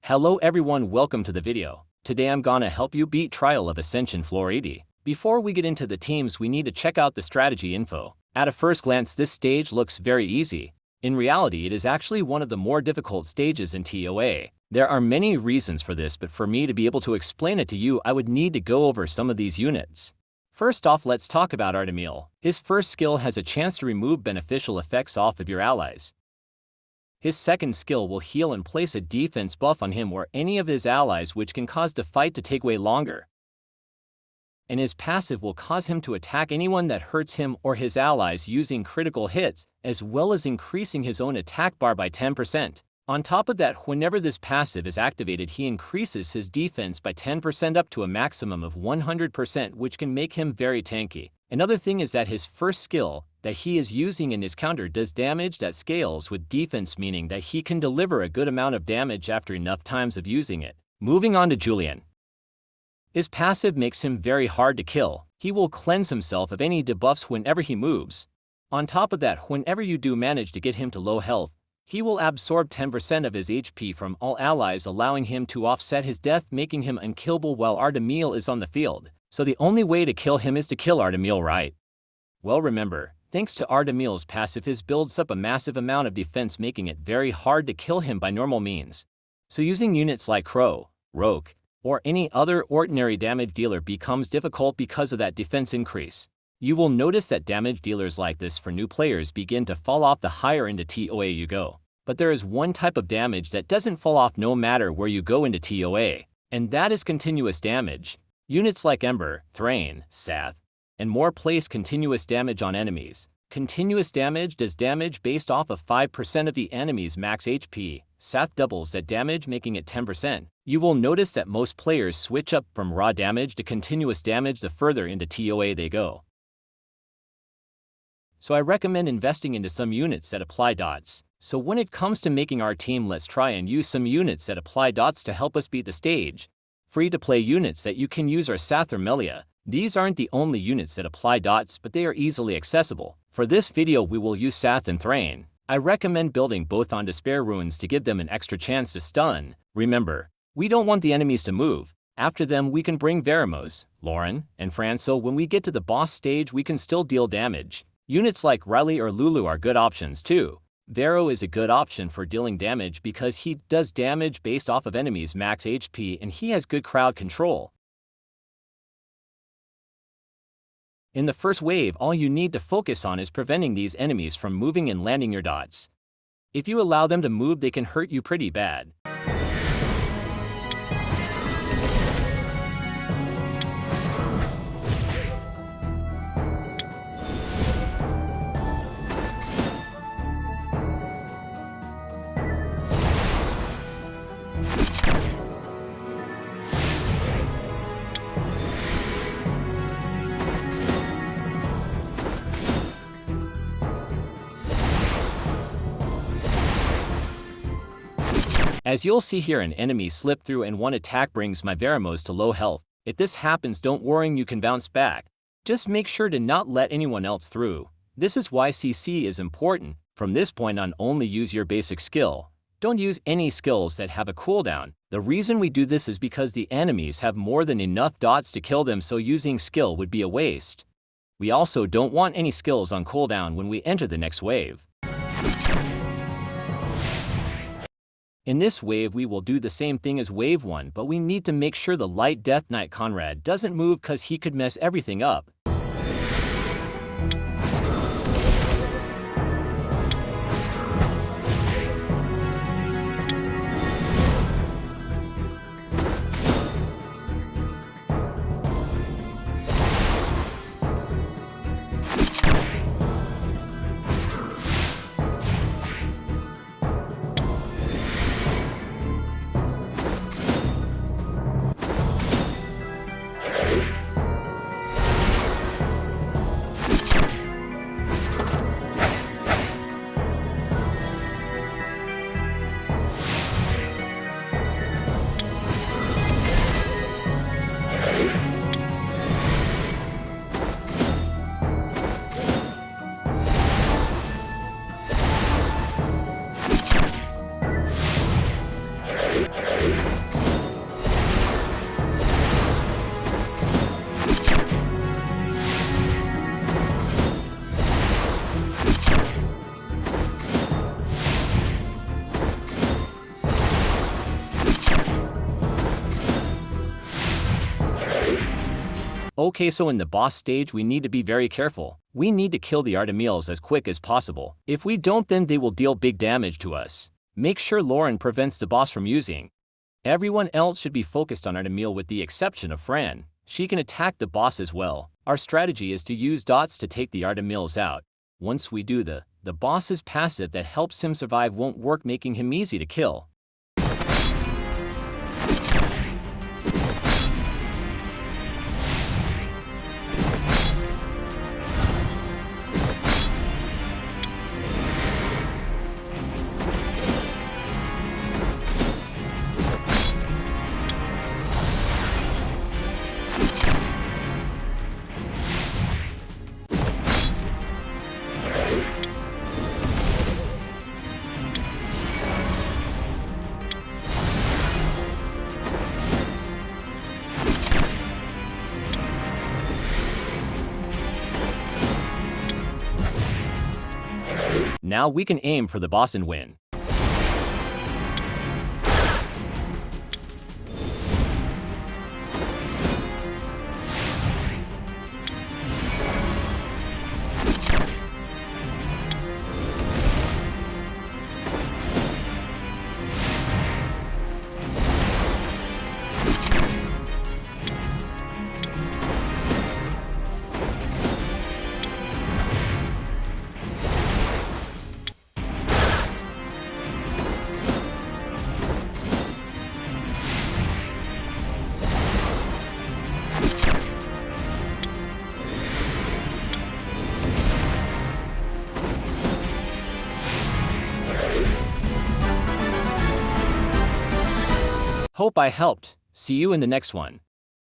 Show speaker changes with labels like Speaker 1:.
Speaker 1: Hello everyone, welcome to the video. Today I'm gonna help you beat Trial of Ascension Floor 80. Before we get into the teams, we need to check out the strategy info. At a first glance, this stage looks very easy. In reality, it is actually one of the more difficult stages in TOA. There are many reasons for this, but for me to be able to explain it to you, I would need to go over some of these units. First off, let's talk about Artemil. His first skill has a chance to remove beneficial effects off of your allies. His second skill will heal and place a defense buff on him or any of his allies, which can cause the fight to take way longer. And his passive will cause him to attack anyone that hurts him or his allies using critical hits, as well as increasing his own attack bar by 10%. On top of that, whenever this passive is activated, he increases his defense by 10% up to a maximum of 100%, which can make him very tanky. Another thing is that his first skill that he is using in his counter does damage that scales with defense, meaning that he can deliver a good amount of damage after enough times of using it. Moving on to Julian. His passive makes him very hard to kill. He will cleanse himself of any debuffs whenever he moves. On top of that, whenever you do manage to get him to low health, he will absorb 10% of his HP from all allies, allowing him to offset his death, making him unkillable while Artemil is on the field. So the only way to kill him is to kill Artemil, right? Well, remember, thanks to Artemil's passive, his builds up a massive amount of defense, making it very hard to kill him by normal means. So using units like Crow, Rogue, or any other ordinary damage dealer becomes difficult because of that defense increase. You will notice that damage dealers like this for new players begin to fall off the higher into TOA you go. But there is one type of damage that doesn't fall off no matter where you go into TOA, and that is continuous damage. Units like Ember, Thrain, Sath, and more place continuous damage on enemies. Continuous damage does damage based off of 5% of the enemy's max HP. Sath doubles that damage, making it 10%. You will notice that most players switch up from raw damage to continuous damage the further into TOA they go. So I recommend investing into some units that apply dots. So when it comes to making our team, let's try and use some units that apply dots to help us beat the stage. Free-to-play units that you can use are Sath or Melia. These aren't the only units that apply dots, but they are easily accessible. For this video, we will use Sath and Thrain. I recommend building both on Despair Runes to give them an extra chance to stun. Remember, we don't want the enemies to move. After them, we can bring Veramos, Lauren, and Fran, so when we get to the boss stage, we can still deal damage. Units like Riley or Lulu are good options too. Vero is a good option for dealing damage because he does damage based off of enemies' max HP and he has good crowd control. In the first wave, all you need to focus on is preventing these enemies from moving and landing your dots. If you allow them to move, they can hurt you pretty bad. As you'll see here, an enemy slipped through and one attack brings my Veramos to low health. If this happens, don't worry, you can bounce back. Just make sure to not let anyone else through. This is why CC is important. From this point on, only use your basic skill. Don't use any skills that have a cooldown. The reason we do this is because the enemies have more than enough dots to kill them, so using skill would be a waste. We also don't want any skills on cooldown when we enter the next wave. In this wave, we will do the same thing as wave 1, but we need to make sure the Light Death Knight Conrad doesn't move because he could mess everything up. Okay, so in the boss stage we need to be very careful. We need to kill the Artemils as quick as possible. If we don't, then they will deal big damage to us. Make sure Lauren prevents the boss from using. Everyone else should be focused on Artemil with the exception of Fran. She can attack the boss as well. Our strategy is to use dots to take the Artemils out. Once we do, the boss's passive that helps him survive won't work, making him easy to kill. Now we can aim for the boss and win. Hope I helped. See you in the next one.